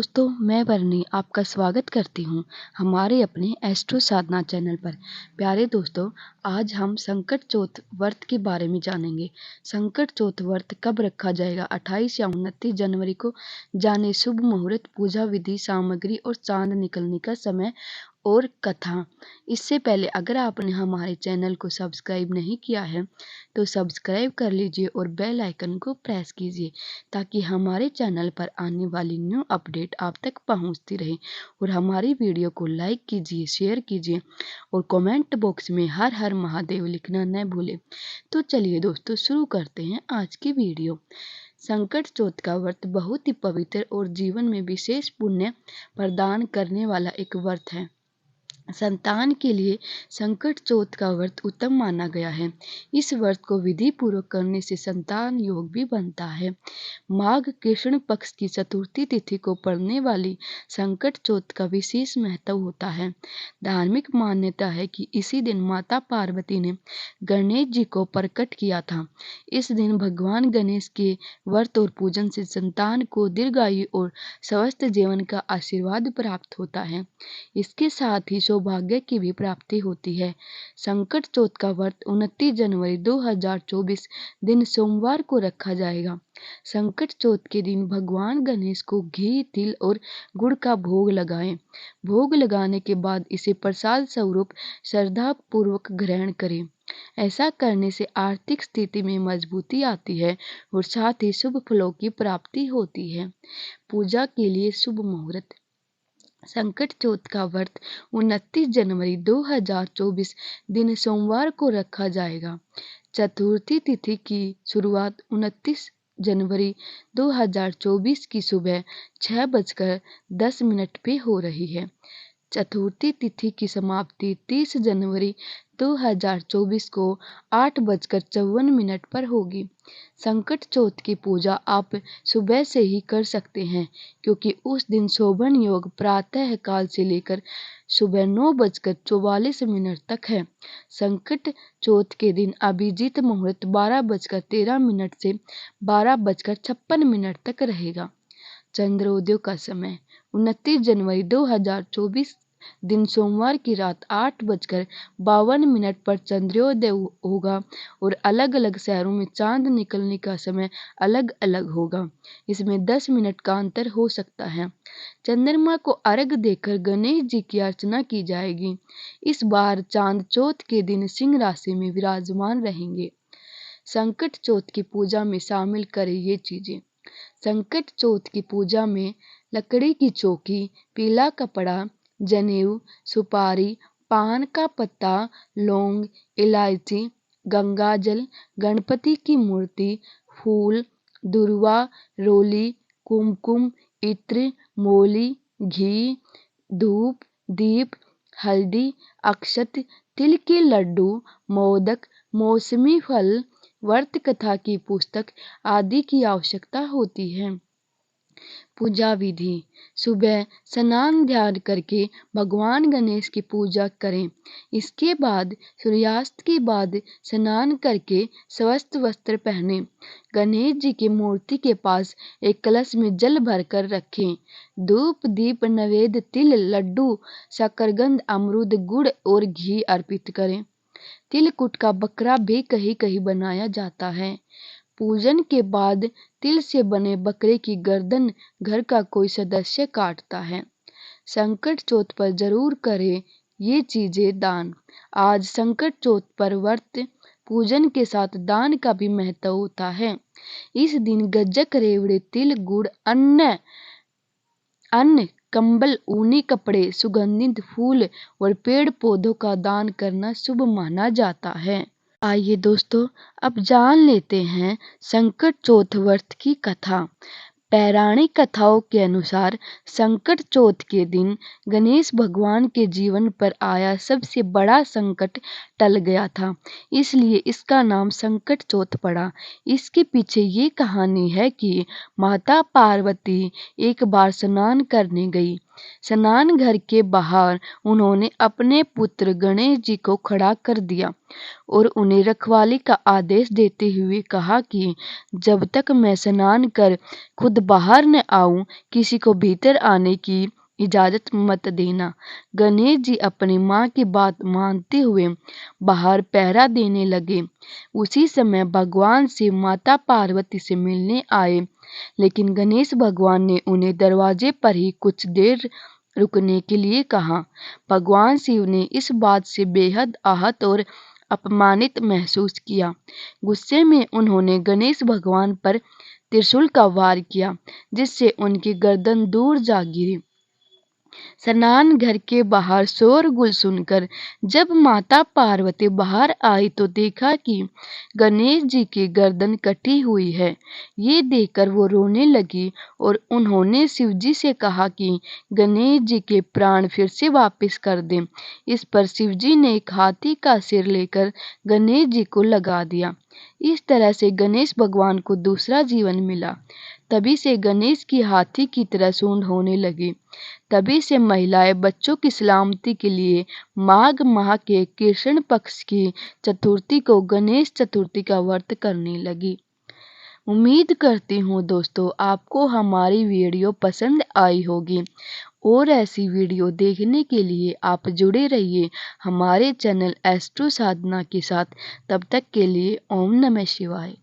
दोस्तों, मैं वर्णी आपका स्वागत करती हूँ हमारे अपने एस्ट्रो साधना चैनल पर। प्यारे दोस्तों, आज हम संकट चौथ व्रत के बारे में जानेंगे। संकट चौथ व्रत कब रखा जाएगा? 28 या 29 जनवरी को। जाने शुभ मुहूर्त, पूजा विधि, सामग्री और चांद निकलने का समय और कथा। इससे पहले अगर आपने हमारे चैनल को सब्सक्राइब नहीं किया है तो सब्सक्राइब कर लीजिए और बेल आइकन को प्रेस कीजिए ताकि हमारे चैनल पर आने वाली न्यू अपडेट आप तक पहुंचती रहे। और हमारी वीडियो को लाइक कीजिए, शेयर कीजिए और कमेंट बॉक्स में हर हर महादेव लिखना न भूलें। तो चलिए दोस्तों, शुरू करते हैं आज की वीडियो। संकट चौथ का व्रत बहुत ही पवित्र और जीवन में विशेष पुण्य प्रदान करने वाला एक व्रत है। संतान के लिए संकट चौथ का व्रत उत्तम माना गया है। इस व्रत को विधि पूर्वक करने से संतान योग भी बनता है। माघ कृष्ण पक्ष की चतुर्थी तिथि को पड़ने वाली संकट चौथ का विशेष महत्व होता है। धार्मिक मान्यता है कि इसी दिन माता पार्वती ने गणेश जी को प्रकट किया था। इस दिन भगवान गणेश के व्रत और पूजन से संतान को दीर्घायु और स्वस्थ जीवन का आशीर्वाद प्राप्त होता है। इसके साथ ही सौभाग्य की भी प्राप्ति होती है। संकट चौथ का व्रत 29 जनवरी 2024 दिन सोमवार को रखा जाएगा। संकट चौथ के दिन भगवान गणेश को घी, तिल और गुड़ का भोग लगाएं। भोग लगाने के बाद इसे प्रसाद स्वरूप श्रद्धा पूर्वक ग्रहण करें। ऐसा करने से आर्थिक स्थिति में मजबूती आती है और साथ ही शुभ फलों की प्राप्ति होती है। पूजा के लिए शुभ मुहूर्त। संकट चौथ का व्रत 29 जनवरी 2024 दिन सोमवार को रखा जाएगा। चतुर्थी तिथि की शुरुआत 29 जनवरी 2024 की सुबह 6:10 पे हो रही है। चतुर्थी तिथि की समाप्ति 30 जनवरी 2024 को 8:54 पर होगी। संकट चौथ की पूजा आप सुबह से ही कर सकते हैं क्योंकि उस दिन शोभन योग प्रातः काल से लेकर सुबह 9:44 तक है। संकट चौथ के दिन अभिजीत मुहूर्त 12:13 से 12:56 तक रहेगा। चंद्रोदय का समय 29 जनवरी 2024 दिन सोमवार की रात 8:52 पर चंद्रोदय होगा और अलग अलग शहरों में चांद निकलने का समय अलग अलग होगा। इसमें 10 मिनट का अंतर हो सकता है। चंद्रमा को अर्घ्य देकर गणेश जी की अर्चना की जाएगी। इस बार चांद चौथ के दिन सिंह राशि में विराजमान रहेंगे। संकट चौथ की पूजा में शामिल करें ये चीजें। संकट चौथ की पूजा में लकड़ी की चौकी, पीला कपड़ा, जनेऊ, सुपारी, पान का पत्ता, लौंग, इलायची, गंगाजल, गणपति की मूर्ति, फूल, दुर्वा, रोली, कुमकुम, इत्र, मोली, घी, धूप, दीप, हल्दी, अक्षत, तिल के लड्डू, मोदक, मौसमी फल, व्रत कथा की पुस्तक आदि की आवश्यकता होती है। पूजा विधि। सुबह स्नान ध्यान करके भगवान गणेश की पूजा करें। इसके बाद सूर्यास्त के बाद स्नान करके स्वस्थ वस्त्र पहनें। गणेश जी की मूर्ति के पास एक कलश में जल भरकर रखें। धूप, दीप, नैवेद्य, तिल, लड्डू, शकरकंद, अमरूद, गुड़ और घी अर्पित करें। तिलकुट का बकरा भी कहीं कहीं बनाया जाता है। पूजन के बाद तिल से बने बकरे की गर्दन घर का कोई सदस्य काटता है। संकट चौथ पर जरूर करें ये चीजें दान। आज संकट चौथ पर व्रत पूजन के साथ दान का भी महत्व होता है। इस दिन गज्जक, रेवड़े, तिल, गुड़, अन्न, कंबल, ऊनी कपड़े, सुगंधित फूल और पेड़ पौधों का दान करना शुभ माना जाता है। आइए दोस्तों, अब जान लेते हैं संकट चौथ व्रत की कथा। पौराणिक कथाओं के अनुसार संकट चौथ के दिन गणेश भगवान के जीवन पर आया सबसे बड़ा संकट टल गया था, इसलिए इसका नाम संकट चौथ पड़ा। इसके पीछे ये कहानी है कि माता पार्वती एक बार स्नान करने गई। स्नान घर के बाहर उन्होंने अपने पुत्र गणेश जी को खड़ा कर दिया और उन्हें रखवाली का आदेश देते हुए कहा कि जब तक मैं स्नान कर खुद बाहर न आऊं, किसी को भीतर आने की इजाजत मत देना। गणेश जी अपनी माँ की बात मानते हुए बाहर पहरा देने लगे। उसी समय भगवान शिव माता पार्वती से मिलने आए, लेकिन गणेश भगवान ने उन्हें दरवाजे पर ही कुछ देर रुकने के लिए कहा। भगवान शिव ने इस बात से बेहद आहत और अपमानित महसूस किया। गुस्से में उन्होंने गणेश भगवान पर त्रिशूल का वार किया, जिससे उनकी गर्दन दूर जा गिरी। स्नान घर के बाहर शोरगुल सुनकर जब माता पार्वती बाहर आई तो देखा कि गणेश जी की गर्दन कटी हुई है। ये देखकर वो रोने लगी और उन्होंने शिव जी से कहा कि गणेश जी के प्राण फिर से वापस कर दें। इस पर शिव जी ने एक हाथी का सिर लेकर गणेश जी को लगा दिया। इस तरह से गणेश भगवान को दूसरा जीवन मिला। तभी से गणेश की हाथी की तरह सूंड होने लगी। तभी से महिलाएं बच्चों की सलामती के लिए माघ माह के कृष्ण पक्ष की चतुर्थी को गणेश चतुर्थी का व्रत करने लगी। उम्मीद करती हूँ दोस्तों आपको हमारी वीडियो पसंद आई होगी और ऐसी वीडियो देखने के लिए आप जुड़े रहिए हमारे चैनल एस्ट्रो साधना के साथ। तब तक के लिए ओम नमः शिवाय।